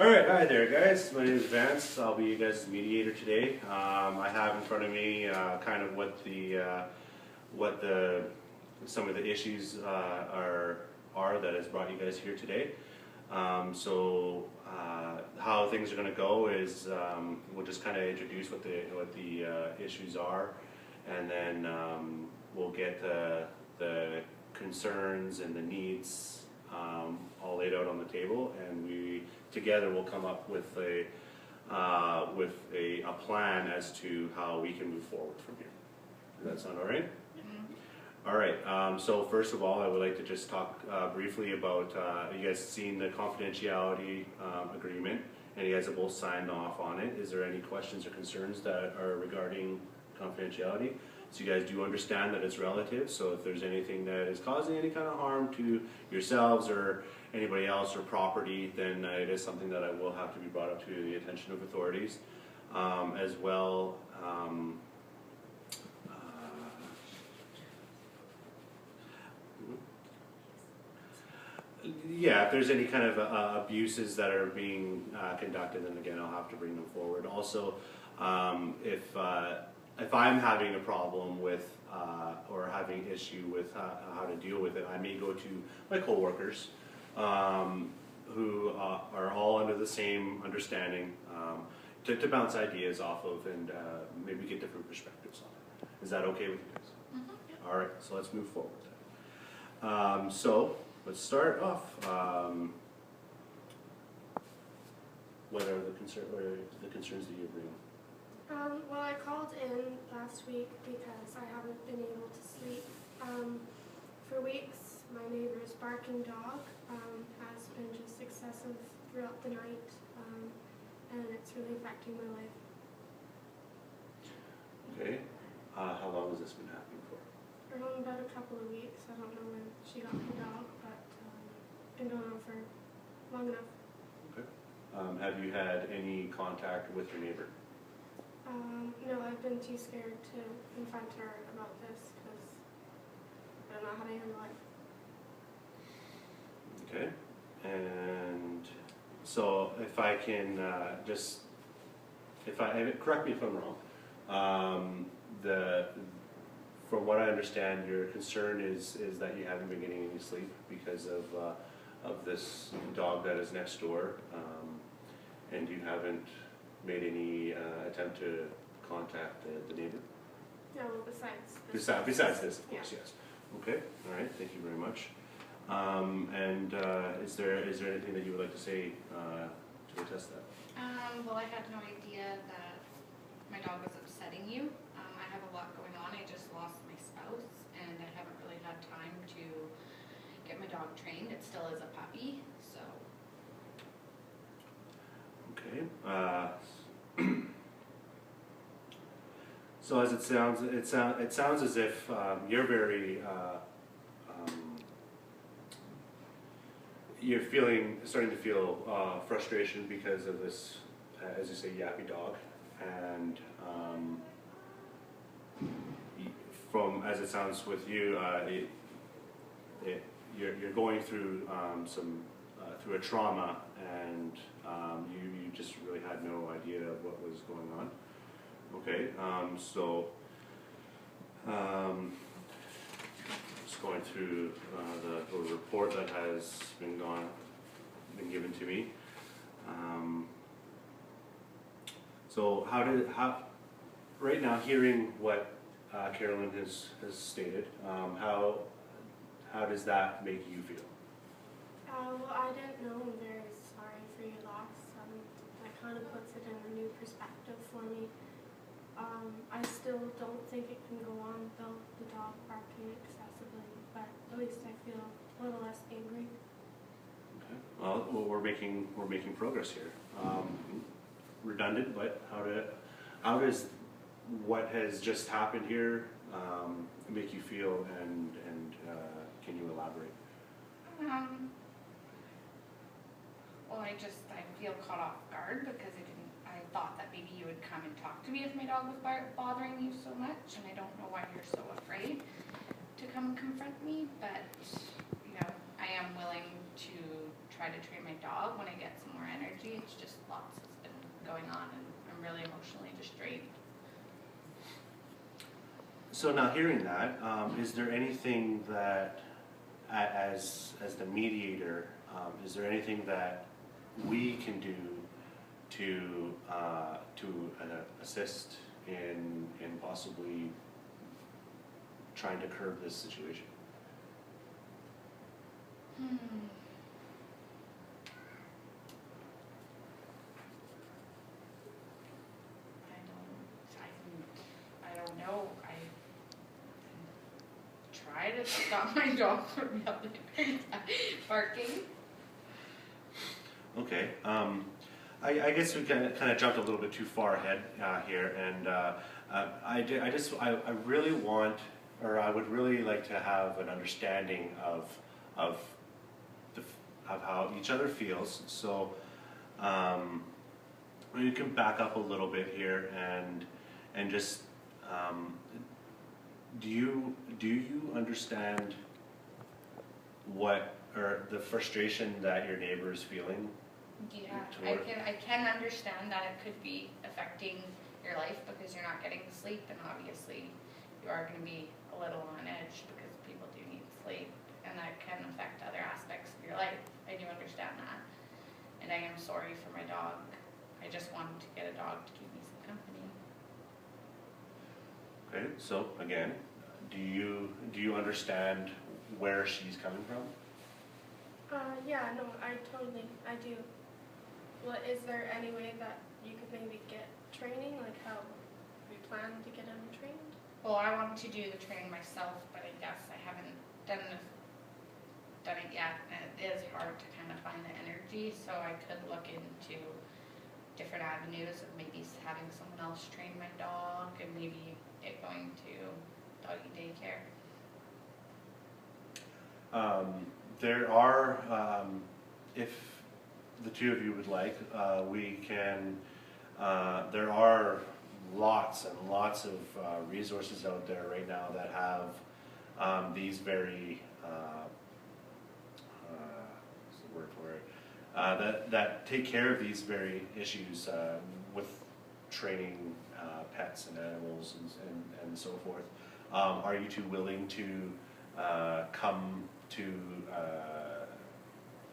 Alright, hi there guys. My name is Vance. I'll be you guys' mediator today. I have in front of me kind of what some of the issues are that has brought you guys here today. How things are going to go is we'll just kind of introduce what the issues are, and then we'll get the concerns and the needs all laid out on the table, and we together will come up with a plan as to how we can move forward from here. Does that sound all right? Mm-hmm. All right. So first of all, I would like to just talk briefly about you guys seen the confidentiality agreement, and you guys have both signed off on it. Is there any questions or concerns that are regarding confidentiality? So you guys do understand that it's relative, so if there's anything that is causing any kind of harm to yourselves or anybody else or property, then it is something that I will have to be brought up to the attention of authorities. As well, yeah, if there's any kind of abuses that are being conducted, then again I'll have to bring them forward. Also, if I'm having a problem with or having issue with how to deal with it, I may go to my coworkers who are all under the same understanding to bounce ideas off of and maybe get different perspectives on it. Is that okay with you guys? Mm-hmm. All right, so let's move forward then. So let's start off. What are the concerns that you bring? Well, I called in last week because I haven't been able to sleep. For weeks, my neighbor's barking dog has been just excessive throughout the night, and it's really affecting my life. Okay. How long has this been happening for? About a couple of weeks. I don't know when she got the dog, but been going on for long enough. Okay. Have you had any contact with your neighbor? No, I've been too scared to confront her about this because I don't know how to handle it. Okay, and so if I can correct me if I'm wrong, from what I understand, your concern is that you haven't been getting any sleep because of this dog that is next door, and you haven't made any attempt to contact the neighbor? Yeah, well, besides this, of course, yes. Okay, all right, thank you very much. Is there anything that you would like to say to attest that? Well, I had no idea that my dog was upsetting you. I have a lot going on. I just lost my spouse, and I haven't really had time to get my dog trained. It still is a puppy, so. Okay. So as it sounds as if you're very starting to feel frustration because of this, as you say, yappy dog, and from as it sounds with you, you're going through through a trauma, and you just really had no idea of what was going on. Okay, just going through the report that has been given to me. So right now, hearing what Carolyn has stated, how does that make you feel? Well, I didn't know. I'm very sorry for your loss. That kind of puts it in a new perspective for me. I still don't think it can go on without the dog barking excessively, but at least I feel a little less angry. Okay. Well, we're making progress here. Redundant, but how does what has just happened here make you feel, and can you elaborate? Well, I feel caught off guard because I thought that maybe you would come and talk to me if my dog was bothering you so much, and I don't know why you're so afraid to come and confront me, but I am willing to try to train my dog when I get some more energy. energy. It's just lots that's been going on, and I'm really emotionally just drained. So now hearing that, is there anything that, as the mediator, is there anything that we can do to assist in possibly trying to curb this situation? I don't know. I try to stop my dog from yelling, barking. Okay. I guess we kind of jumped a little bit too far ahead here, and I really want, or I would really like to have an understanding of how each other feels. So you can back up a little bit here and just do you understand what, or the frustration that your neighbor is feeling? Yeah, I can understand that it could be affecting your life because you're not getting the sleep, and obviously you are going to be a little on edge because people do need sleep, and that can affect other aspects of your life. I do understand that, and I am sorry for my dog. I just wanted to get a dog to keep me some company. Okay, so again, do you understand where she's coming from? Yeah, no, I do. Well, is there any way that you could maybe get training, like how we plan to get him trained? Well, I wanted to do the training myself, but I guess I haven't done it yet, and it is hard to kind of find the energy, so I could look into different avenues of maybe having someone else train my dog, and maybe it going to doggy daycare. There are, if the two of you would like, we can, there are lots and lots of resources out there right now that have these very, what's the word for it, that take care of these very issues with training pets and animals and so forth. Are you two willing to come to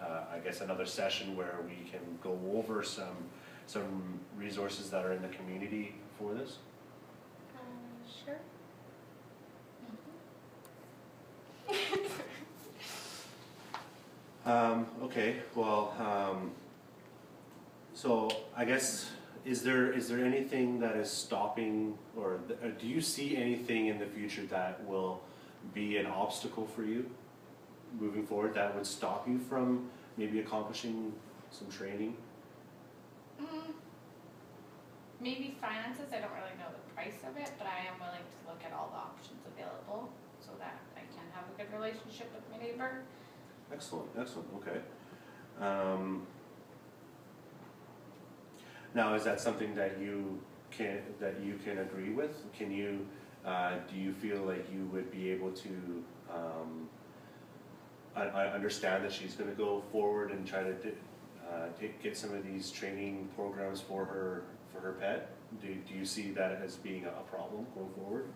I guess another session where we can go over some resources that are in the community for this? Sure. Okay, well, so I guess, is there anything that is stopping, or do you see anything in the future that will be an obstacle for you moving forward that would stop you from maybe accomplishing some training? Maybe finances. I don't really know the price of it, but I am willing to look at all the options available so that I can have a good relationship with my neighbor. Excellent, excellent, okay. Now, is that something that you can agree with? Can you, do you feel like you would be able to I understand that she's going to go forward and try to get some of these training programs for her pet? Do you see that as being a problem going forward?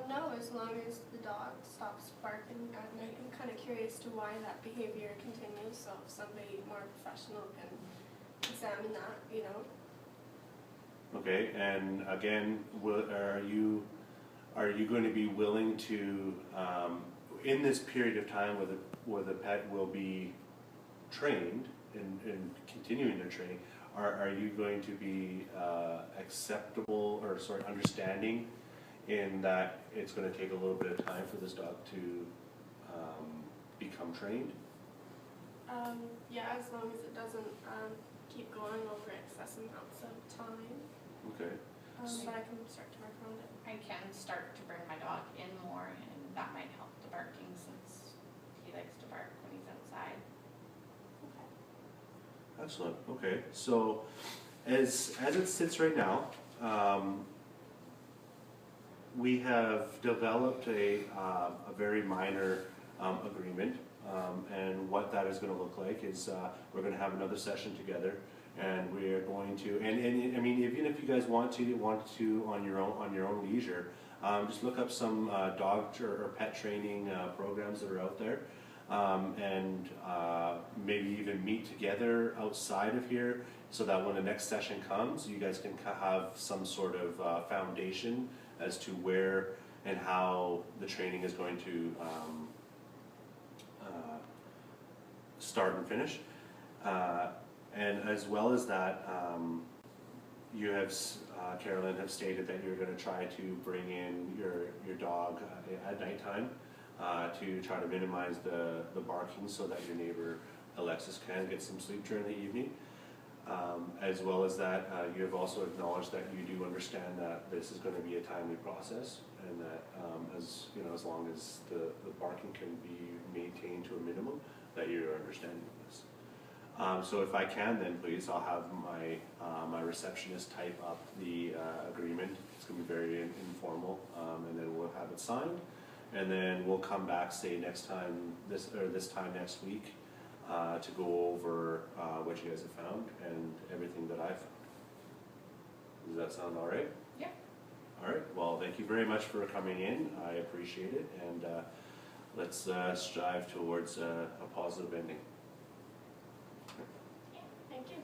No, as long as the dog stops barking at night. I'm kind of curious to why that behavior continues, so if somebody more professional can examine that, you know. Okay, and again, are you going to be willing to, in this period of time where the pet will be trained and continuing their training, are you going to be acceptable, or sort of understanding in that it's going to take a little bit of time for this dog to become trained? Yeah, as long as it doesn't keep going over excessive amounts of time. Okay. But I can start to work on it. I can start to bring my dog in more, and that might help the barking since he likes to bark when he's outside. Okay. Excellent. Okay. So, as it sits right now, we have developed a very minor agreement, and what that is going to look like is we're going to have another session together and we are going to, and I mean, even if you guys want to on your own leisure, just look up some dog or pet training programs that are out there, and maybe even meet together outside of here, so that when the next session comes, you guys can have some sort of foundation as to where and how the training is going to start and finish. And as well as that, you have, Carolyn, have stated that you're going to try to bring in your dog at nighttime to try to minimize the barking so that your neighbor Alexis can get some sleep during the evening. As well as that, you have also acknowledged that you do understand that this is going to be a timely process, and that as you know, as long as the barking can be maintained to a minimum, that you're understanding of this. So if I can, then please, I'll have my receptionist type up the agreement. It's going to be very informal, and then we'll have it signed, and then we'll come back, say this time next week, to go over what you guys have found and everything that I've found. Does that sound all right? Yeah. All right. Well, thank you very much for coming in. I appreciate it, and let's strive towards a positive ending. Thank you.